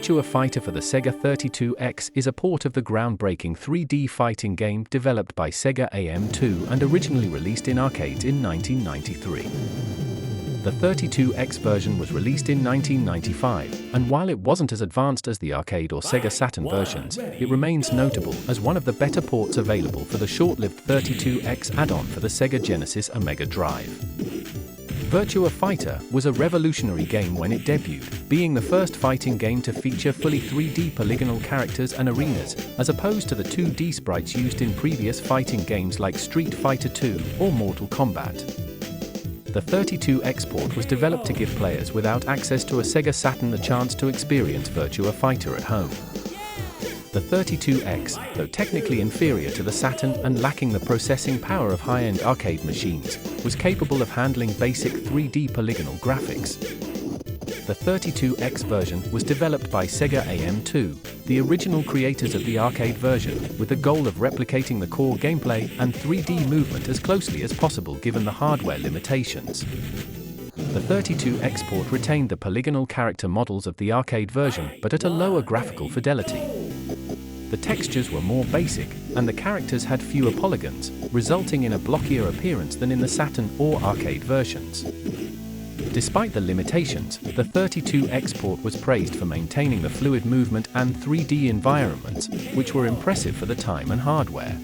Virtua Fighter for the Sega 32X is a port of the groundbreaking 3D fighting game developed by Sega AM2 and originally released in arcades in 1993. The 32X version was released in 1995, and while it wasn't as advanced as the arcade or Sega Saturn versions, it remains notable as one of the better ports available for the short-lived 32X add-on for the Sega Genesis and Mega Drive. Virtua Fighter was a revolutionary game when it debuted, being the first fighting game to feature fully 3D polygonal characters and arenas, as opposed to the 2D sprites used in previous fighting games like Street Fighter II or Mortal Kombat. The 32X port was developed to give players without access to a Sega Saturn the chance to experience Virtua Fighter at home. The 32X, though technically inferior to the Saturn and lacking the processing power of high-end arcade machines, was capable of handling basic 3D polygonal graphics. The 32X version was developed by Sega AM2, the original creators of the arcade version, with the goal of replicating the core gameplay and 3D movement as closely as possible given the hardware limitations. The 32X port retained the polygonal character models of the arcade version but at a lower graphical fidelity. The textures were more basic, and the characters had fewer polygons, resulting in a blockier appearance than in the Saturn or arcade versions. Despite the limitations, the 32X port was praised for maintaining the fluid movement and 3D environments, which were impressive for the time and hardware.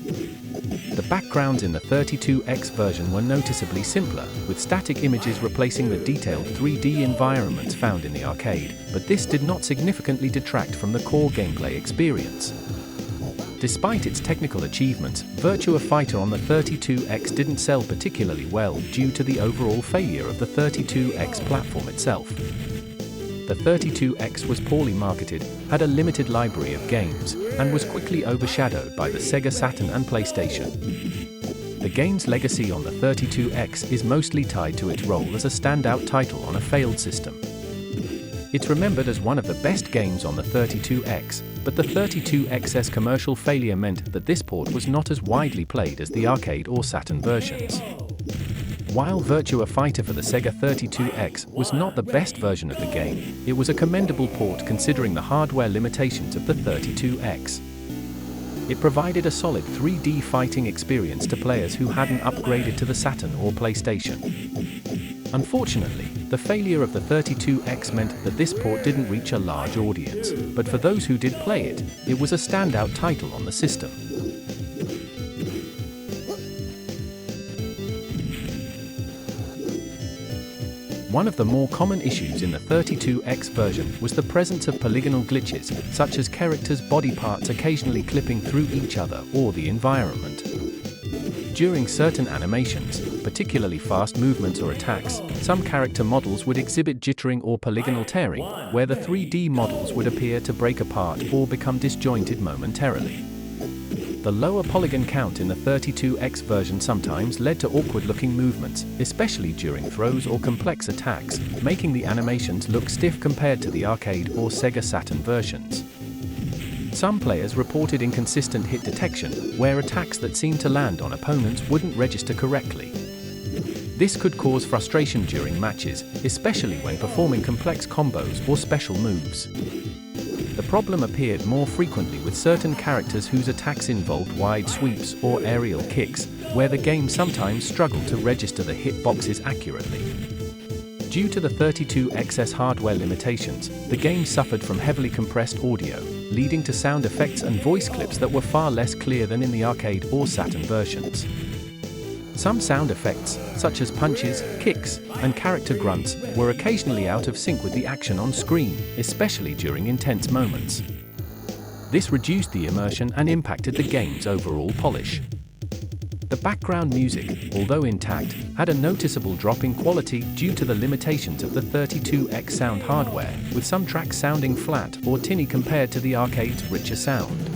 The backgrounds in the 32X version were noticeably simpler, with static images replacing the detailed 3D environments found in the arcade, but this did not significantly detract from the core gameplay experience. Despite its technical achievements, Virtua Fighter on the 32X didn't sell particularly well due to the overall failure of the 32X platform itself. The 32X was poorly marketed, had a limited library of games, and was quickly overshadowed by the Sega Saturn and PlayStation. The game's legacy on the 32X is mostly tied to its role as a standout title on a failed system. It's remembered as one of the best games on the 32X, but the 32X's commercial failure meant that this port was not as widely played as the arcade or Saturn versions. While Virtua Fighter for the Sega 32X was not the best version of the game, it was a commendable port considering the hardware limitations of the 32X. It provided a solid 3D fighting experience to players who hadn't upgraded to the Saturn or PlayStation. Unfortunately, the failure of the 32X meant that this port didn't reach a large audience, but for those who did play it, it was a standout title on the system. One of the more common issues in the 32X version was the presence of polygonal glitches, such as characters' body parts occasionally clipping through each other or the environment. During certain animations, particularly fast movements or attacks, some character models would exhibit jittering or polygonal tearing, where the 3D models would appear to break apart or become disjointed momentarily. The lower polygon count in the 32X version sometimes led to awkward-looking movements, especially during throws or complex attacks, making the animations look stiff compared to the arcade or Sega Saturn versions. Some players reported inconsistent hit detection, where attacks that seemed to land on opponents wouldn't register correctly. This could cause frustration during matches, especially when performing complex combos or special moves. The problem appeared more frequently with certain characters whose attacks involved wide sweeps or aerial kicks, where the game sometimes struggled to register the hitboxes accurately. Due to the 32X's hardware limitations, the game suffered from heavily compressed audio, leading to sound effects and voice clips that were far less clear than in the arcade or Saturn versions. Some sound effects, such as punches, kicks, and character grunts, were occasionally out of sync with the action on screen, especially during intense moments. This reduced the immersion and impacted the game's overall polish. The background music, although intact, had a noticeable drop in quality due to the limitations of the 32X sound hardware, with some tracks sounding flat or tinny compared to the arcade's richer sound.